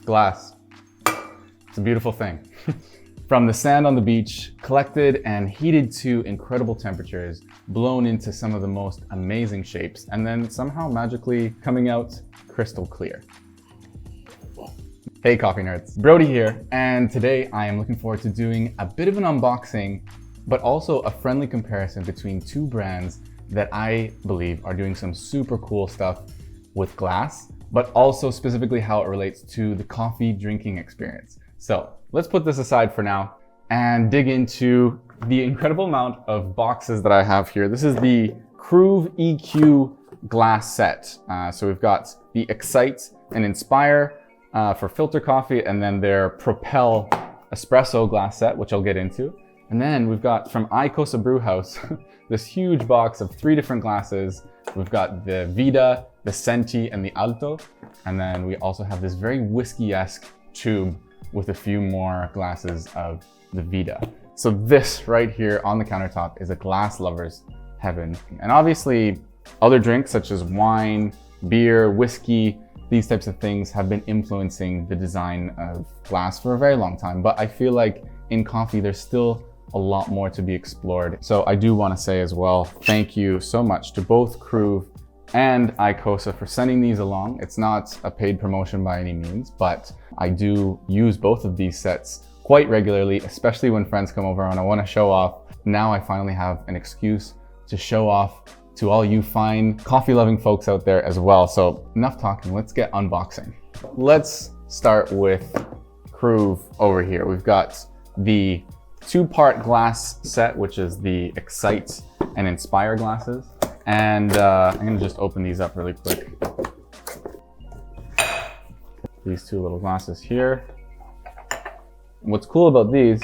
Glass. It's a beautiful thing. From the sand on the beach, collected and heated to incredible temperatures, blown into some of the most amazing shapes, and then somehow magically coming out crystal clear. Hey coffee nerds, Brodie here, and today I am looking forward to doing a bit of an unboxing, but also a friendly comparison between two brands that I believe are doing some super cool stuff with glass, but also specifically how it relates to the coffee drinking experience. So let's put this aside for now and dig into the incredible amount of boxes that I have here. This is the Kruve EQ glass set. So we've got the Excite and Inspire for filter coffee, and then their Propel espresso glass set, which I'll get into. And then we've got from ICOSA Brewhouse, this huge box of 3 different glasses. We've got the Vida, the Senti, and the Alto. And then we also have this very whiskey-esque tube with a few more glasses of the Vida. So this right here on the countertop is a glass lover's heaven. And obviously other drinks such as wine, beer, whiskey, these types of things have been influencing the design of glass for a very long time. But I feel like in coffee, there's still a lot more to be explored. So I do want to say as well, thank you so much to both Kruve and ICOSA for sending these along. It's not a paid promotion by any means, but I do use both of these sets quite regularly, especially when friends come over and I want to show off. Now I finally have an excuse to show off to all you fine coffee loving folks out there as well. So enough talking, let's get unboxing. Let's start with Kruve over here. We've got the 2-part glass set, which is the Excite and Inspire glasses. And I'm gonna just open these up really quick. These 2 little glasses here. What's cool about these,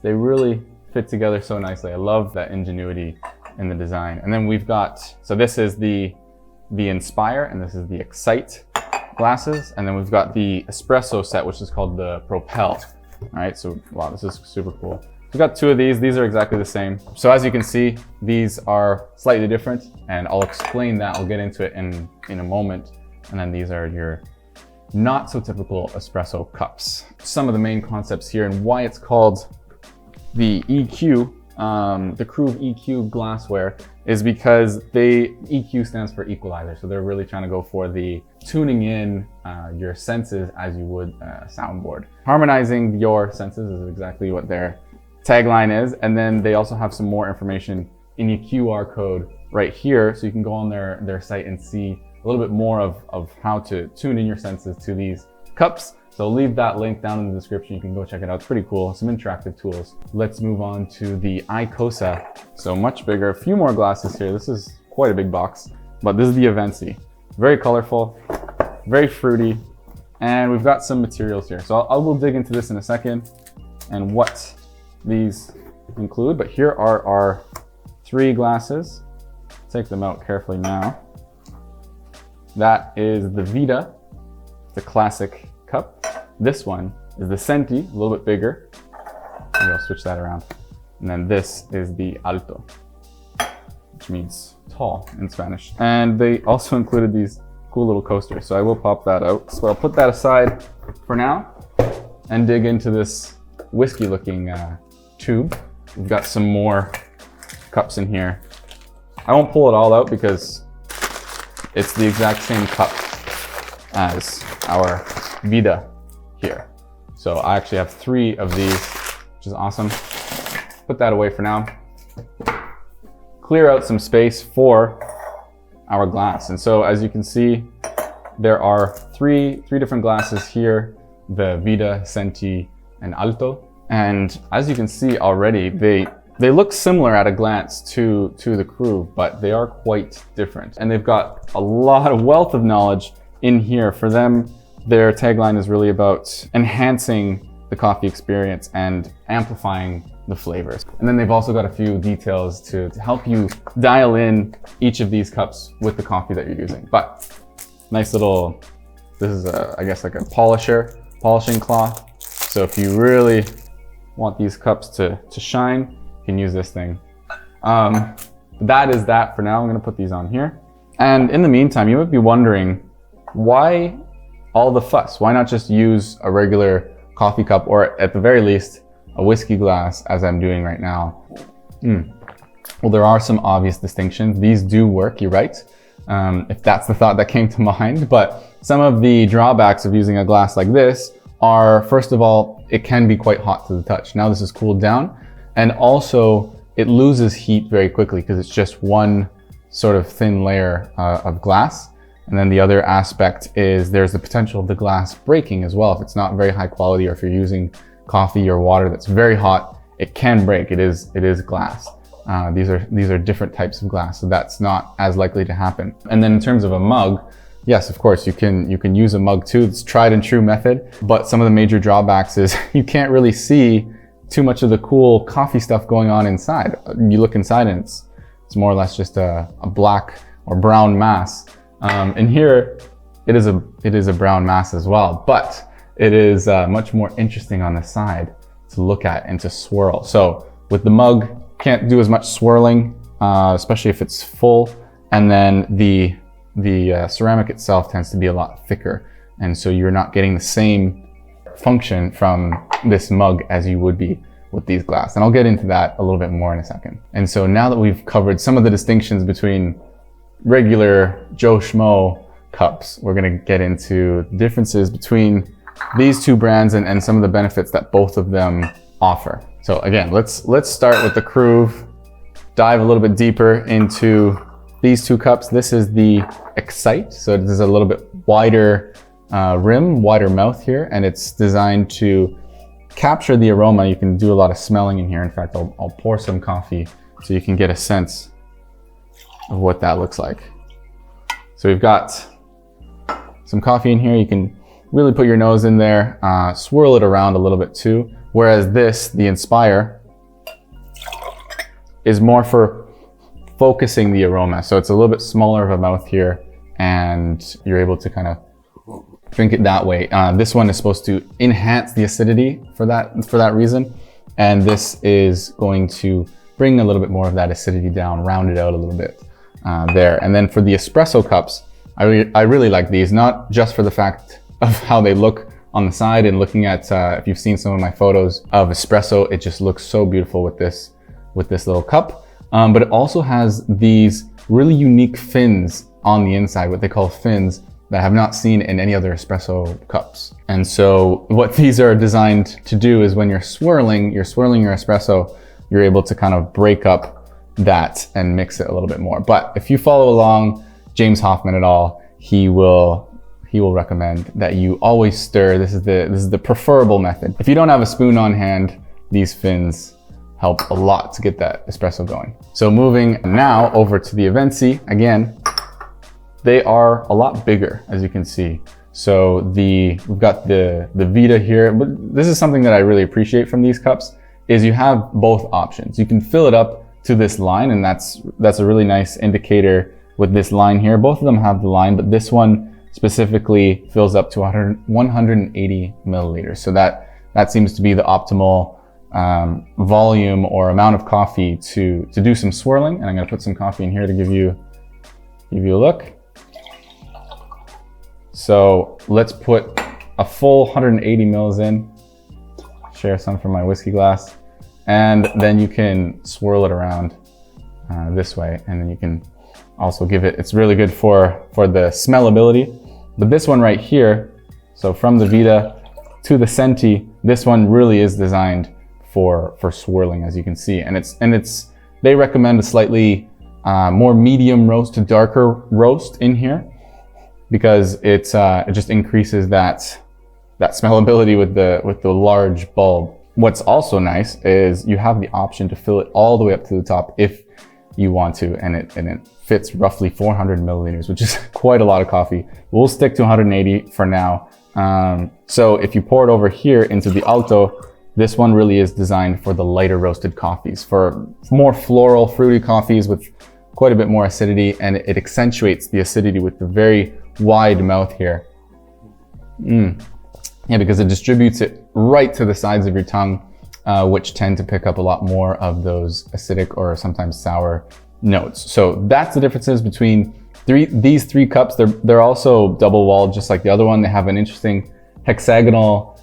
they really fit together so nicely. I love that ingenuity in the design. And then we've got, so this is the Inspire and this is the Excite glasses. And then we've got the espresso set, which is called the Propel. All right, so wow, this is super cool. We've got 2 of these. These are exactly the same. So as you can see, these are slightly different, and I'll explain that. I'll get into it in a moment. And then these are your not so typical espresso cups. Some of the main concepts here and why it's called the EQ, the Kruve EQ glassware, is because EQ stands for equalizer. So they're really trying to go for the tuning in your senses as you would a soundboard. Harmonizing your senses is exactly what their tagline is. And then they also have some more information in the QR code right here. So you can go on their site and see a little bit more of how to tune in your senses to these cups. So I'll leave that link down in the description. You can go check it out. It's pretty cool. Some interactive tools. Let's move on to the ICOSA. So much bigger, a few more glasses here. This is quite a big box, but this is the Avensi. Very colorful, very fruity, and we've got some materials here. So I will dig into this in a second and what these include, but here are our 3 glasses. Take them out carefully now. That is the Vida, the classic cup. This one is the Senti, a little bit bigger. Maybe I'll switch that around. And then this is the Alto, which means tall in Spanish. And they also included these cool little coasters. So I will pop that out. So I'll put that aside for now and dig into this whiskey looking tube. We've got some more cups in here. I won't pull it all out because it's the exact same cup as our Vida here. So I actually have 3 of these, which is awesome. Put that away for now. Clear out some space for our glass. And so as you can see, there are three different glasses here, the Vida, Senti, and Alto. And as you can see already, they look similar at a glance to the Kruve, but they are quite different. And they've got a lot of wealth of knowledge in here. For them, their tagline is really about enhancing the coffee experience and amplifying the flavors. And then they've also got a few details to help you dial in each of these cups with the coffee that you're using. But nice little, this is I guess like a polishing cloth. So if you really want these cups to shine, you can use this thing. That is that for now. I'm gonna put these on here. And in the meantime, you might be wondering, why all the fuss? Why not just use a regular coffee cup, or at the very least, a whiskey glass, as I'm doing right now? Well, there are some obvious distinctions. These do work, you're right, if that's the thought that came to mind. But some of the drawbacks of using a glass like this are, first of all, it can be quite hot to the touch. Now this is cooled down, and also it loses heat very quickly because it's just one sort of thin layer of glass. And then the other aspect is there's the potential of the glass breaking as well. If it's not very high quality, or if you're using coffee or water that's very hot, it can break. It is glass. These are different types of glass, so that's not as likely to happen. And then in terms of a mug, yes, of course, you can use a mug too. It's tried and true method, but some of the major drawbacks is you can't really see too much of the cool coffee stuff going on inside. You look inside and it's more or less just a black or brown mass. And here it is a brown mass as well, but it is much more interesting on the side to look at and to swirl. So with the mug, can't do as much swirling, especially if it's full. And then the ceramic itself tends to be a lot thicker. And so you're not getting the same function from this mug as you would be with these glass. And I'll get into that a little bit more in a second. And so now that we've covered some of the distinctions between regular Joe Schmo cups, we're gonna get into differences between these two brands and some of the benefits that both of them offer. So again, let's start with the Kruve, dive a little bit deeper into these two cups. This is the Excite, so it is a little bit wider rim, wider mouth here, and it's designed to capture the aroma. You can do a lot of smelling in here. In fact, I'll pour some coffee so you can get a sense of what that looks like. So we've got some coffee in here. You can really put your nose in there, swirl it around a little bit too. Whereas this, the Inspire, is more for focusing the aroma. So it's a little bit smaller of a mouth here, and you're able to kind of drink it that way. This one is supposed to enhance the acidity for that reason. And this is going to bring a little bit more of that acidity down, round it out a little bit there. And then for the espresso cups, I really like these, not just for the fact of how they look on the side, and looking at, if you've seen some of my photos of espresso, it just looks so beautiful with this little cup. But it also has these really unique fins on the inside, what they call fins, that I have not seen in any other espresso cups. And so what these are designed to do is when you're swirling your espresso, you're able to kind of break up that and mix it a little bit more. But if you follow along James Hoffmann at all, he will recommend that you always stir. This is the preferable method. If you don't have a spoon on hand, these fins help a lot to get that espresso going. So moving now over to the Avensi, again, they are a lot bigger, as you can see. So we've got the Vita here, but this is something that I really appreciate from these cups, is you have both options. You can fill it up to this line, and that's a really nice indicator with this line here. Both of them have the line, but this one specifically fills up to 180 milliliters. So that seems to be the optimal volume or amount of coffee to do some swirling. And I'm gonna put some coffee in here to give you a look. So let's put a full 180 mils in, share some from my whiskey glass, and then you can swirl it around this way, and then you can also give it's really good for the smellability. But this one right here, so from the Vita to the Senti, this one really is designed for swirling, as you can see. And they recommend a slightly more medium roast to darker roast in here, because it just increases that smellability with the large bulb. What's also nice is you have the option to fill it all the way up to the top if you want to, and it fits roughly 400 milliliters, which is quite a lot of coffee. We'll stick to 180 for now. So if you pour it over here into the Alto, this one really is designed for the lighter roasted coffees, for more floral, fruity coffees with quite a bit more acidity, and it accentuates the acidity with the very wide mouth here. Yeah, because it distributes it right to the sides of your tongue, which tend to pick up a lot more of those acidic or sometimes sour notes. So that's the differences between These three cups, they're also double walled, just like the other one. They have an interesting hexagonal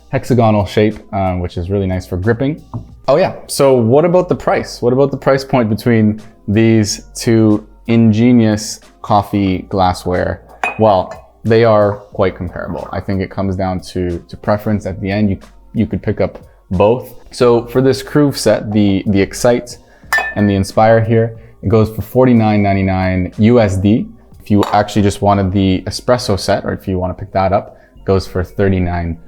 shape, which is really nice for gripping. Oh yeah, so what about the price? What about the price point between these two ingenious coffee glassware? Well, they are quite comparable. I think it comes down to preference. At the end, you could pick up both. So for this Kruve set, the Excite and the Inspire here, it goes for $49.99 USD. If you actually just wanted the espresso set, or if you want to pick that up, it goes for $39.99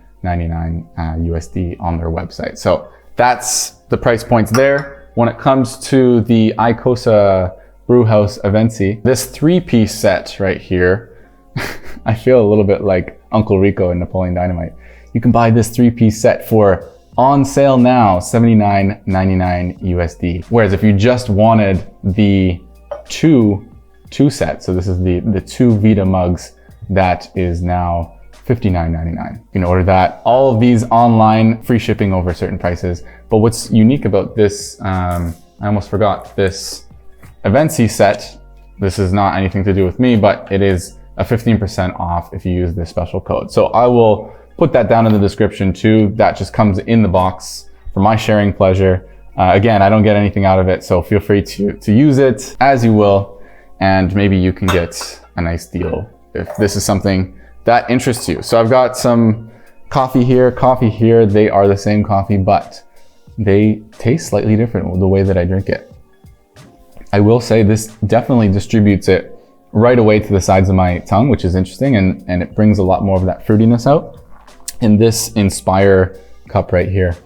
USD on their website. So that's the price points there. When it comes to the ICOSA Brewhouse Avensi, this 3-piece set right here, I feel a little bit like Uncle Rico in Napoleon Dynamite. You can buy this 3-piece set for, on sale now, $79.99 USD. Whereas if you just wanted the two sets, so this is the 2 Vita mugs, that is now $59.99. You can order that. All of these online, free shipping over certain prices. But what's unique about this, I almost forgot, this Avensi set, this is not anything to do with me, but it is a 15% off if you use this special code. So I will put that down in the description too. That just comes in the box for my sharing pleasure. Again, I don't get anything out of it, so feel free to use it as you will, and maybe you can get a nice deal if this is something that interests you. So I've got some coffee here. They are the same coffee, but they taste slightly different with the way that I drink it. I will say this definitely distributes it right away to the sides of my tongue, which is interesting, and it brings a lot more of that fruitiness out. In this Inspire cup right here,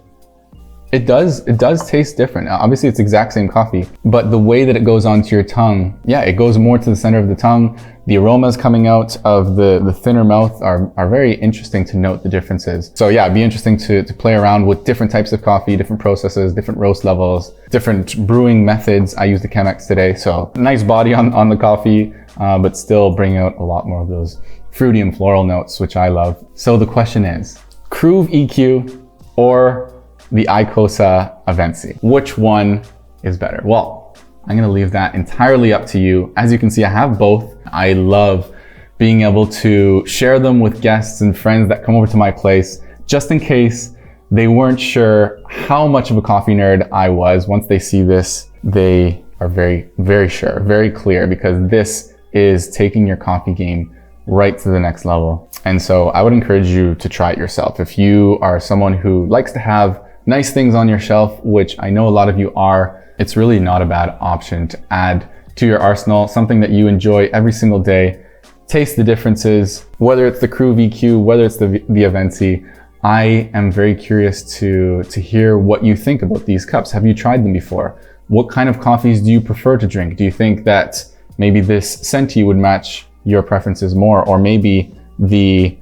it does taste different. Obviously it's exact same coffee, but the way that it goes onto your tongue, yeah, it goes more to the center of the tongue. The aromas coming out of the thinner mouth are very interesting to note the differences. So yeah, it'd be interesting to play around with different types of coffee, different processes, different roast levels, different brewing methods. I used the Chemex today, so nice body on the coffee, but still bring out a lot more of those fruity and floral notes, which I love. So the question is, Kruve EQ or the ICOSA Avensi? Which one is better? Well, I'm gonna leave that entirely up to you. As you can see, I have both. I love being able to share them with guests and friends that come over to my place, just in case they weren't sure how much of a coffee nerd I was. Once they see this, they are very, very sure, very clear, because this is taking your coffee game right to the next level. And so I would encourage you to try it yourself. If you are someone who likes to have nice things on your shelf, which I know a lot of you are, it's really not a bad option to add to your arsenal, something that you enjoy every single day. Taste the differences, whether it's the Kruve EQ, whether it's the Avensi. I am very curious to hear what you think about these cups. Have you tried them before? What kind of coffees do you prefer to drink? Do you think that maybe this Senti would match your preferences more, or maybe the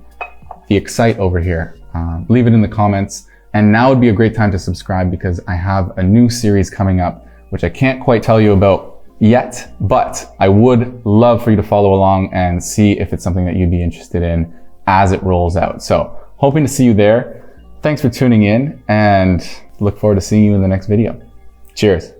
Excite over here? Leave it in the comments. And now would be a great time to subscribe, because I have a new series coming up, which I can't quite tell you about yet, but I would love for you to follow along and see if it's something that you'd be interested in as it rolls out. So hoping to see you there. Thanks for tuning in, and look forward to seeing you in the next video. Cheers.